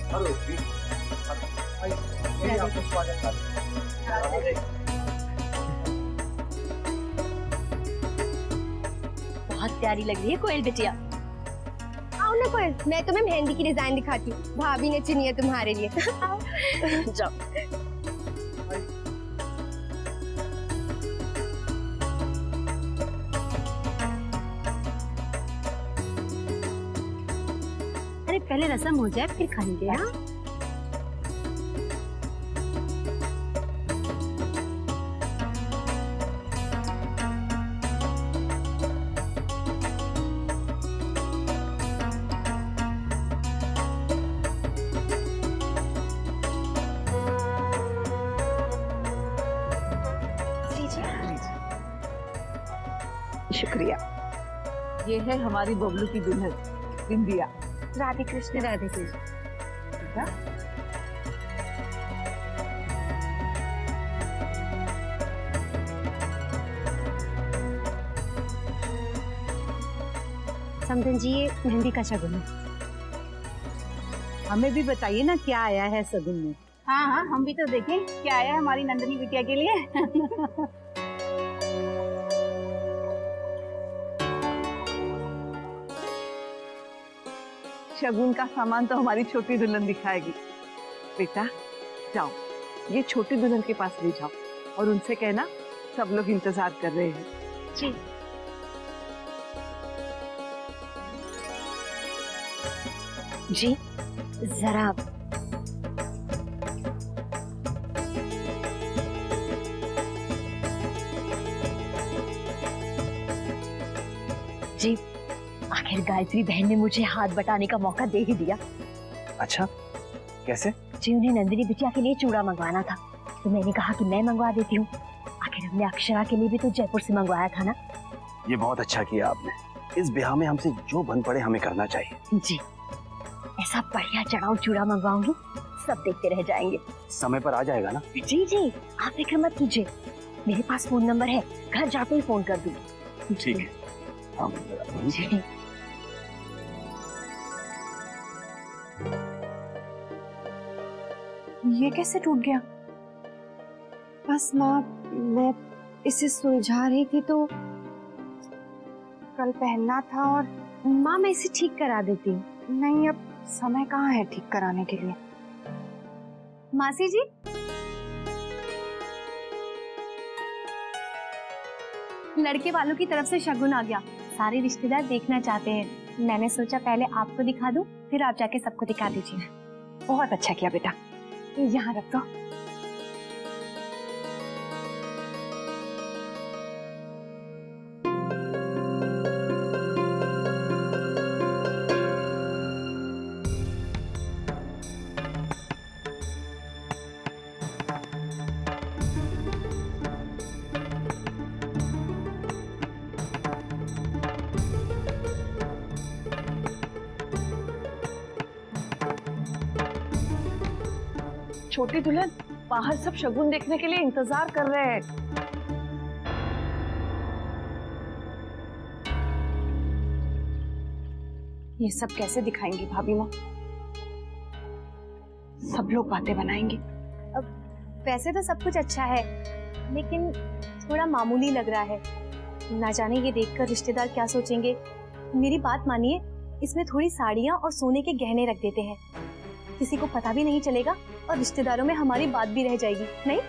Hello भाई, आपका स्वागत है। बहुत प्यारी लग रही है कोयल बिटिया। आओ ना कोयल, मैं तुम्हें मेहंदी की डिजाइन दिखाती हूँ। भाभी ने चुनी है तुम्हारे लिए। आओ। जाओ। अरे पहले रसम हो जाए फिर खाएंगे। हाँ शुक्रिया। ये है हमारी बबलू की दुल्हन बिंदिया। राधे कृष्ण। राधे कृष्ण। समधन जी, ये मेहंदी का शगुन है। हमें भी बताइए ना क्या आया है सगुन में। हाँ हाँ, हम भी तो देखें क्या आया है हमारी नंदनी बिटिया के लिए। शगुन का सामान तो हमारी छोटी दुल्हन दिखाएगी। बेटा जाओ, ये छोटी दुल्हन के पास ले जाओ और उनसे कहना सब लोग इंतजार कर रहे हैं। जी। जी जरा जी, आखिर गायत्री बहन ने मुझे हाथ बटाने का मौका दे ही दिया। अच्छा, कैसे? जी, उन्हें नंदिनी बिटिया के लिए चूड़ा मंगवाना था तो मैंने कहा कि मैं मंगवा देती हूँ। आखिर हमने अक्षरा के लिए भी तो जयपुर से मंगवाया था ना। ये बहुत अच्छा किया आपने। इस ब्याह में हमसे जो बन पड़े हमें करना चाहिए। जी, ऐसा बढ़िया चढ़ाऊ चूड़ा मंगवाऊंगी, सब देखते रह जाएंगे। समय पर आ जाएगा ना? जी जी, आप फिक्र मत कीजिए, मेरे पास फोन नंबर है, घर जाते ही फोन कर दूंगी। ठीक है। हाँ, जी। ये कैसे टूट गया? बस माँ, मैं इसे सुलझा रही थी तो कल पहनना था। और माँ, मैं इसे ठीक करा देती हूँ। नहीं, अब समय कहाँ है ठीक कराने के लिए। मासी जी, लड़के वालों की तरफ से शगुन आ गया। सारे रिश्तेदार देखना चाहते हैं। मैंने सोचा पहले आपको दिखा दूं, फिर आप जाके सबको दिखा दीजिए। बहुत अच्छा किया बेटा, यहाँ रख दो। छोटी दुल्हन, बाहर सब शगुन देखने के लिए इंतजार कर रहे हैं। ये सब कैसे दिखाएंगी भाभी माँ? सब लोग बातें बनाएंगे। वैसे तो सब कुछ अच्छा है, लेकिन थोड़ा मामूली लग रहा है। ना जाने ये देखकर रिश्तेदार क्या सोचेंगे। मेरी बात मानिए, इसमें थोड़ी साड़ियाँ और सोने के गहने रख देते हैं, किसी को पता भी नहीं चलेगा और रिश्तेदारों में हमारी बात भी रह जाएगी। नहीं?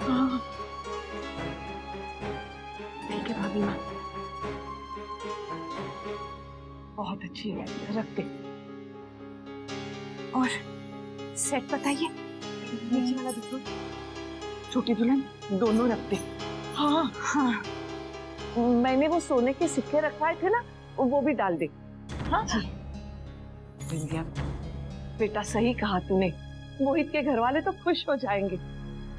हाँ, ठीक है भाभी माँ, बहुत अच्छी है, रख दे। और सेट बताइए, नीचे वाला देखो। छोटी दुल्हन, दोनों रख दे। हाँ हाँ, मैंने वो सोने के सिक्के रखवाए थे ना, वो भी डाल दे। हाँ बिंदिया, बेटा सही कहा तूने। मोहित के घर वाले तो खुश हो जाएंगे।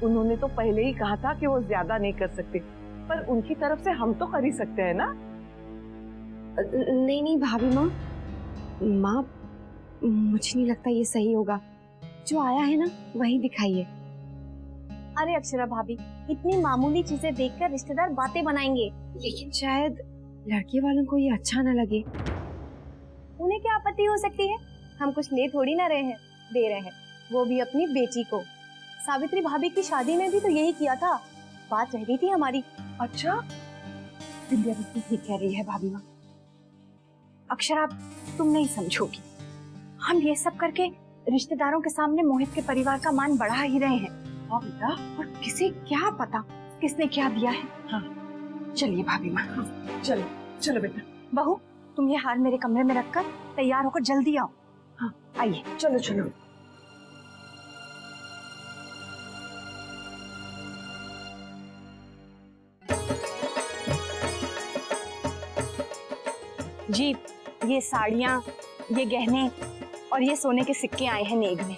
उन्होंने तो पहले ही कहा था कि वो ज्यादा नहीं कर सकते, पर उनकी तरफ से हम तो कर ही सकते हैं ना। नहीं नहीं भाभी माँ, मुझे नहीं लगता ये सही होगा। जो आया है ना वही दिखाइए। अरे अक्षरा भाभी, इतनी मामूली चीजें देखकर रिश्तेदार बातें बनाएंगे। लेकिन शायद लड़के वालों को ये अच्छा न लगे। उन्हें क्या आपत्ति हो सकती है? हम कुछ ले थोड़ी ना रहे हैं, दे रहे हैं, वो भी अपनी बेटी को। सावित्री भाभी की शादी में भी तो यही किया था, बात रह गई थी हमारी। अच्छा, विंध्या बिल्कुल ठीक कह रही है भाभी माँ। अक्षरा, तुम नहीं समझोगी, हम ये सब करके रिश्तेदारों के सामने मोहित के परिवार का मान बढ़ा ही रहे हैं। हाँ बेटा, और किसे क्या पता किसने क्या दिया है। हाँ चलिए भाभी माँ। चलो चलो बेटा। बहू, तुम ये हार मेरे कमरे में रखकर तैयार होकर जल्दी आओ। हाँ आइए। चलो चलो। जी, ये साड़ियाँ, ये गहने और ये सोने के सिक्के आए हैं नेग में।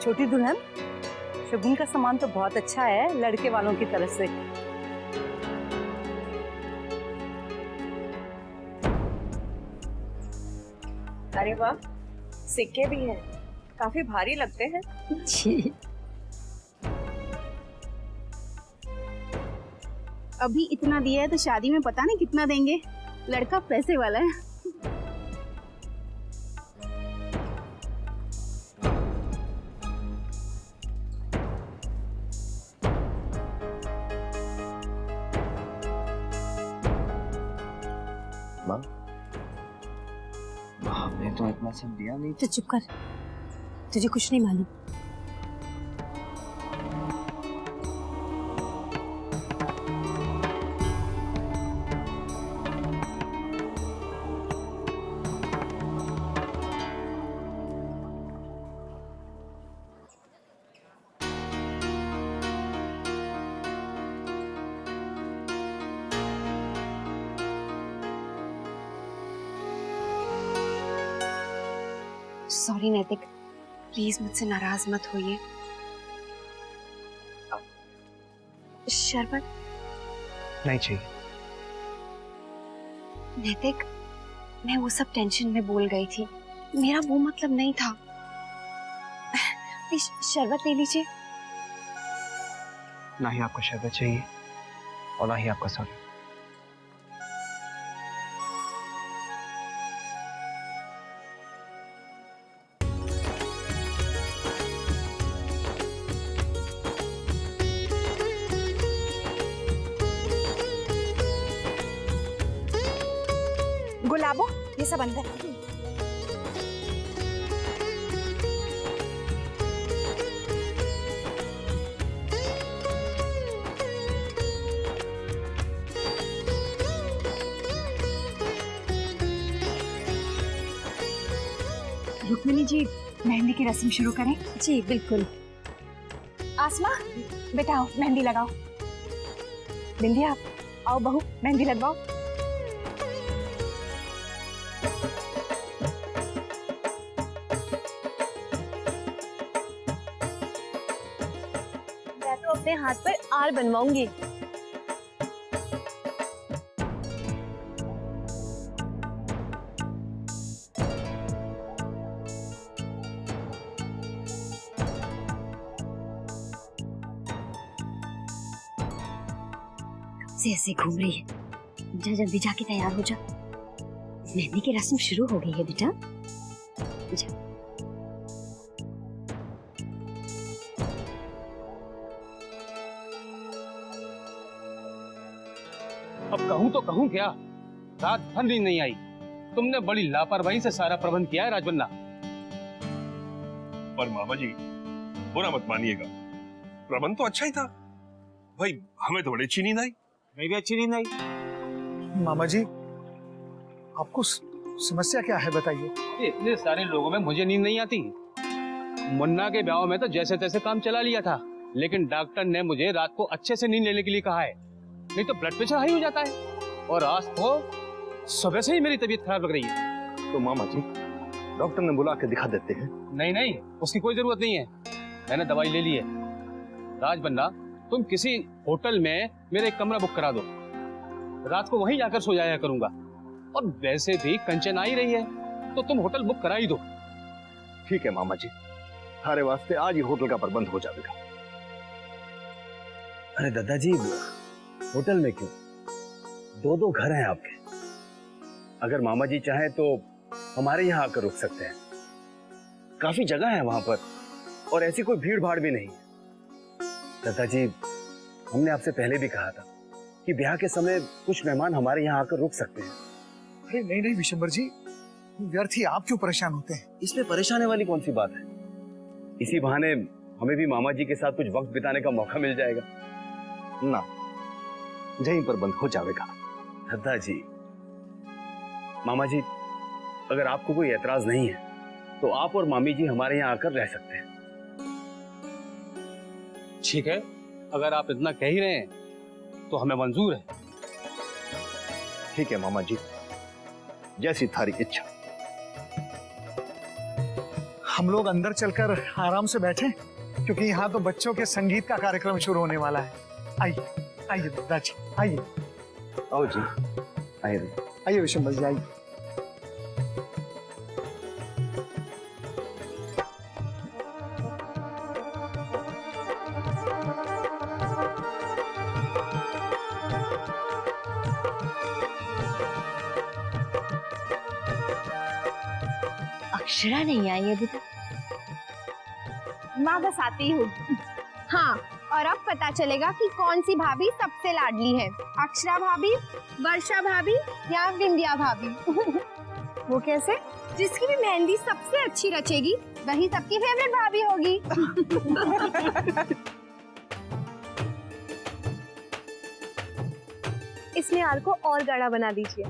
छोटी दुल्हन, शगुन का सामान तो बहुत अच्छा है लड़के वालों की तरफ से। अरे वाह, सिक्के भी हैं, काफी भारी लगते हैं। जी। अभी इतना दिया है तो शादी में पता नहीं कितना देंगे। लड़का पैसे वाला है। हमने तो इतना सब दिया नहीं। तो चुप कर, तुझे कुछ नहीं मालूम। सॉरी नैतिक, प्लीज मुझसे नाराज मत होइए। शरबत? नहीं चाहिए। नैतिक, मैं वो सब टेंशन में बोल गई थी, मेरा वो मतलब नहीं था। प्लीज शरबत ले लीजिए। ना ही आपको शरबत चाहिए और ना ही आपका सॉरी। गुलाबो, ये सब अंदर। रुक्मिणी जी, मेहंदी की रस्म शुरू करें? जी बिल्कुल। आसमा, बेटा आओ, मेहंदी लगाओ। बिंदिया, आओ बहू, मेहंदी लगवाओ। मैं तो अपने हाथ पर आर बनवाऊंगी। से ऐसे घूम रही है, जा जल्दी जाके तैयार हो जा, मेहंदी की रस्म शुरू हो गई है बेटा। जा। अब कहूँ तो कहूँ क्या, रात भर नींद नहीं आई। तुमने बड़ी लापरवाही से सारा प्रबंध किया है राजबन्ना। पर मामा जी बुरा मत मानिएगा, प्रबंध तो अच्छा ही था भाई, हमें तो बड़ी अच्छी नींद आई। मैं भी अच्छी नींद आई। मामा जी, आपको समस्या क्या है बताइए। इतने सारे लोगों में मुझे नींद नहीं आती। मुन्ना के ब्याह में तो जैसे तैसे काम चला लिया था, लेकिन डॉक्टर ने मुझे रात को अच्छे से नींद लेने के लिए कहा है, नहीं तो ब्लड प्रेशर हाई हो जाता है। और आज तो सुबह से ही मेरी तबीयत खराब लग रही है। तो मामा जी, डॉक्टर ने बुला के दिखा देते हैं। नहीं नहीं, उसकी कोई जरूरत नहीं है, मैंने दवाई ले ली है। राजबन्ना, तुम किसी होटल में मेरा एक कमरा बुक करा दो, रात को वहीं जाकर सो जाया करूंगा। और वैसे भी कंचन आ ही रही है, तो तुम होटल बुक करा ही दो। ठीक है मामा जी, थारे वास्ते आज ही होटल का प्रबंध हो जाएगा। अरे दादाजी, होटल में क्यों, दो दो घर हैं आपके। अगर मामा जी चाहे तो हमारे यहाँ आकर रुक सकते हैं, काफी जगह है वहां पर और ऐसी कोई भीड़ भाड़ भी नहीं है। दादाजी, हमने आपसे पहले भी कहा था कि ब्याह के समय कुछ मेहमान हमारे यहाँ आकर रुक सकते हैं। अरे नहीं नहीं विशंबर जी, व्यर्थ ही आप क्यों परेशान होते हैं? इसमें परेशानी वाली कौन सी बात है? इसी बहाने हमें भी मामा जी के साथ कुछ वक्त बिताने का मौका मिल जाएगा ना। यहीं पर बंद हो जाएगा। दादाजी, मामा जी, अगर आपको कोई एतराज नहीं है तो आप और मामी जी हमारे यहाँ आकर रह सकते हैं। ठीक है, अगर आप इतना कह ही रहे हैं तो हमें मंजूर है। ठीक है मामा जी, जैसी थारी इच्छा। हम लोग अंदर चलकर आराम से बैठे, क्योंकि यहाँ तो बच्चों के संगीत का कार्यक्रम शुरू होने वाला है। आइए आइए दादाजी, आइए। आओ जी, आइए आइए विशंबर जी, आइए। अक्षरा नहीं आई अभी तक। माँ बस आती हूँ। हाँ, और अब पता चलेगा कि कौन सी भाभी सबसे लाडली है, अक्षरा भाभी, वर्षा भाभी या विंध्या भाभी। वो कैसे? जिसकी भी मेहंदी सबसे अच्छी रचेगी वही सबकी फेवरेट भाभी होगी। इसमें हार को और गाढ़ा बना दीजिए।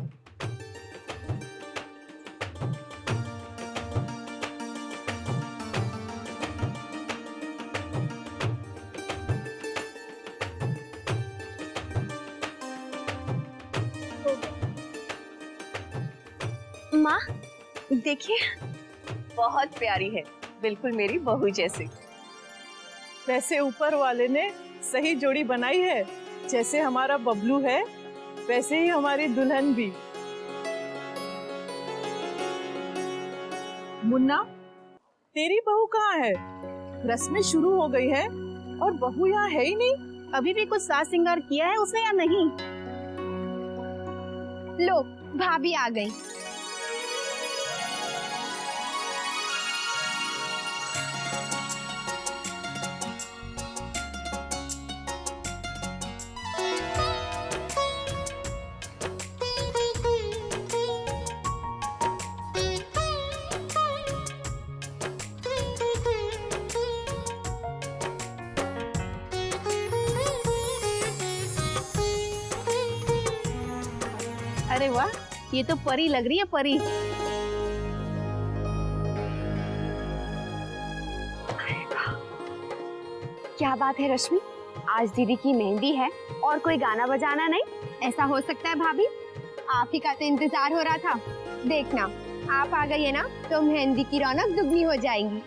माँ देखिए, बहुत प्यारी है, बिल्कुल मेरी बहू जैसी। वैसे ऊपर वाले ने सही जोड़ी बनाई है, जैसे हमारा बबलू है वैसे ही हमारी दुल्हन भी। मुन्ना, तेरी बहू कहाँ है? रस्में शुरू हो गई है और बहू यहाँ है ही नहीं। अभी भी कुछ साज सिंगार किया है उसने या नहीं? लो, भाभी आ गई। अरे वाह, ये तो परी लग रही है, परी। क्या बात है रश्मि, आज दीदी की मेहंदी है और कोई गाना बजाना नहीं? ऐसा हो सकता है भाभी, आप ही का तो इंतजार हो रहा था। देखना, आप आ गई है ना तो मेहंदी की रौनक दुगनी हो जाएगी।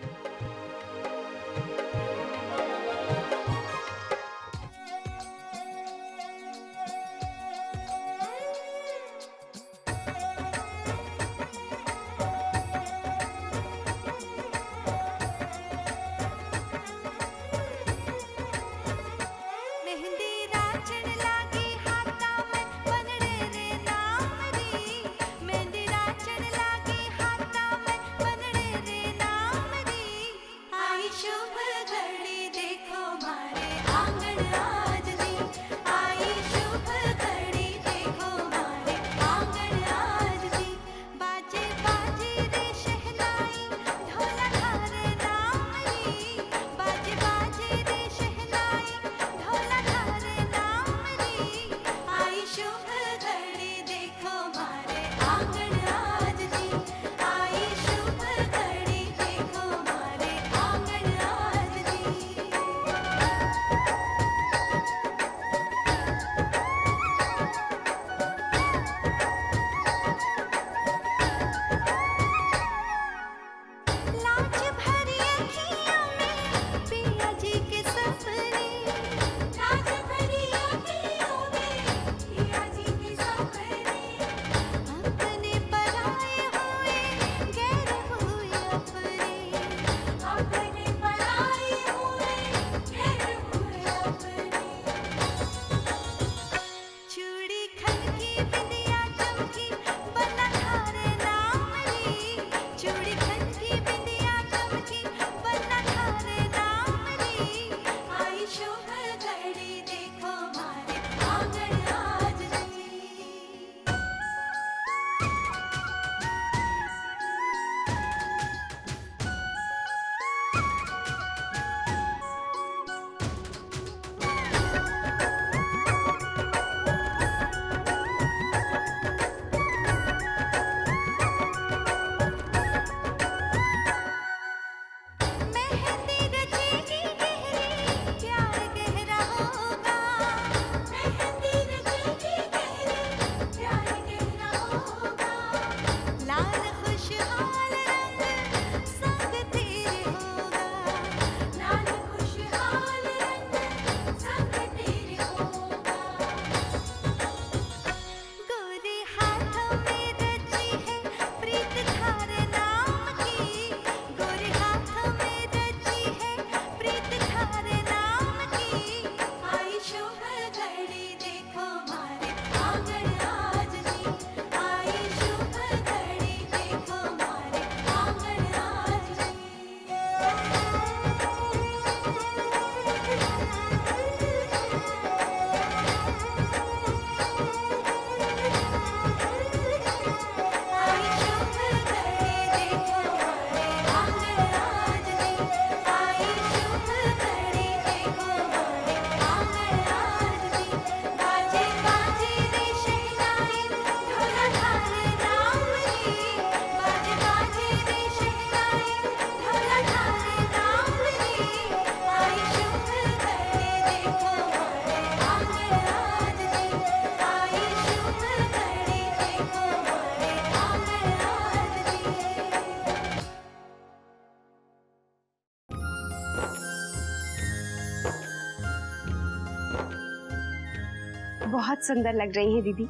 बहुत सुंदर लग रही है दीदी।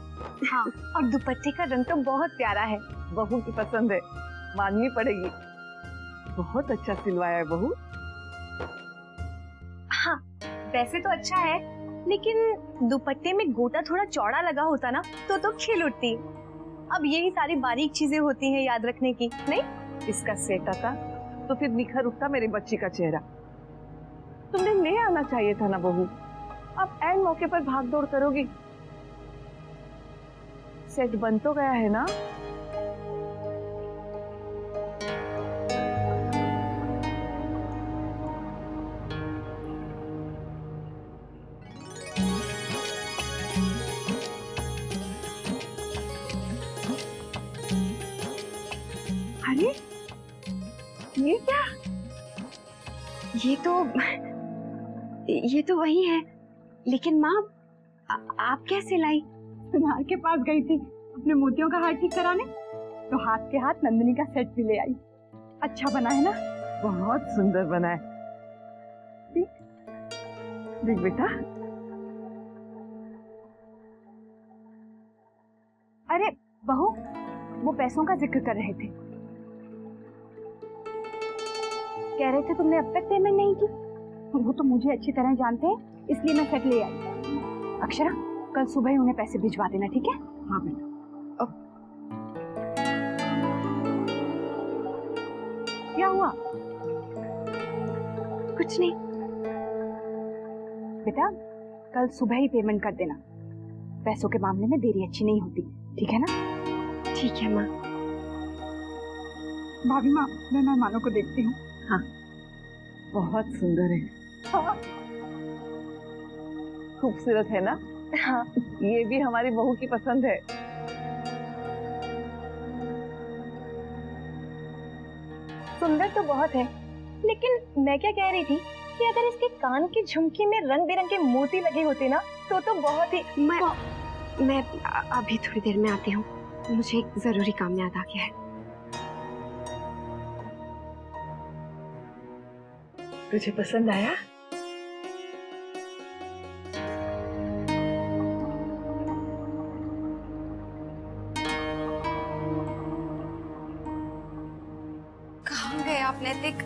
हाँ, और दुपट्टे का रंग तो बहुत प्यारा है। बहू की पसंद है, माननी पड़ेगी। बहुत अच्छा सिलवाया है बहू। हाँ, वैसे तो अच्छा है, लेकिन दुपट्टे में गोटा थोड़ा चौड़ा लगा होता ना तो खिल उठती। अब यही सारी बारीक चीजें होती हैं याद रखने की, नहीं? इसका सेट आता तो फिर निखर उठता मेरी बच्ची का चेहरा। तुमने ले आना चाहिए था ना बहू। अब ऐन मौके पर भाग दौड़ करोगी। सेट बन तो गया है ना? अरे ये क्या? ये तो वही है, लेकिन माँ आप कैसे लाई? सुनार के पास गई थी अपने मोतियों का हार ठीक कराने, तो हाथ के हाथ नंदिनी का सेट भी ले आई। अच्छा बना है ना? बहुत सुंदर बना है। देख देख बेटा। अरे बहू, वो पैसों का जिक्र कर रहे थे। कह रहे थे तुमने अब तक पेमेंट नहीं की। वो तो मुझे अच्छी तरह जानते हैं, इसलिए मैं सेट ले आई। अक्षरा, कल सुबह ही उन्हें पैसे भिजवा देना, ठीक है? हाँ बेटा। क्या हुआ? कुछ नहीं बेटा, कल सुबह ही पेमेंट कर देना। पैसों के मामले में देरी अच्छी नहीं होती, ठीक है ना? ठीक है माँ। भाभी माँ, मैं मेहमानों को देखती हूँ। हाँ, बहुत सुंदर है। हाँ। खूबसूरत है ना? हाँ, ये भी हमारी बहू की पसंद है। सुंदर तो बहुत है, लेकिन मैं क्या कह रही थी कि अगर इसके कान की झुमकी में रंग बिरंगे मोती लगे होते ना तो बहुत ही। मैं अभी थोड़ी देर में आती हूँ, मुझे एक जरूरी काम याद आ गया है। तुझे पसंद आया? कहाँ गए आप नैतिक?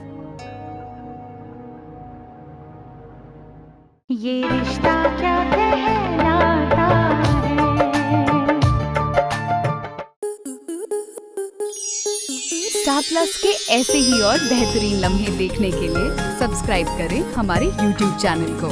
ये रिश्ता क्या कहलाता है। स्टार प्लस के ऐसे ही और बेहतरीन लम्हे देखने के लिए सब्सक्राइब करें हमारे YouTube चैनल को।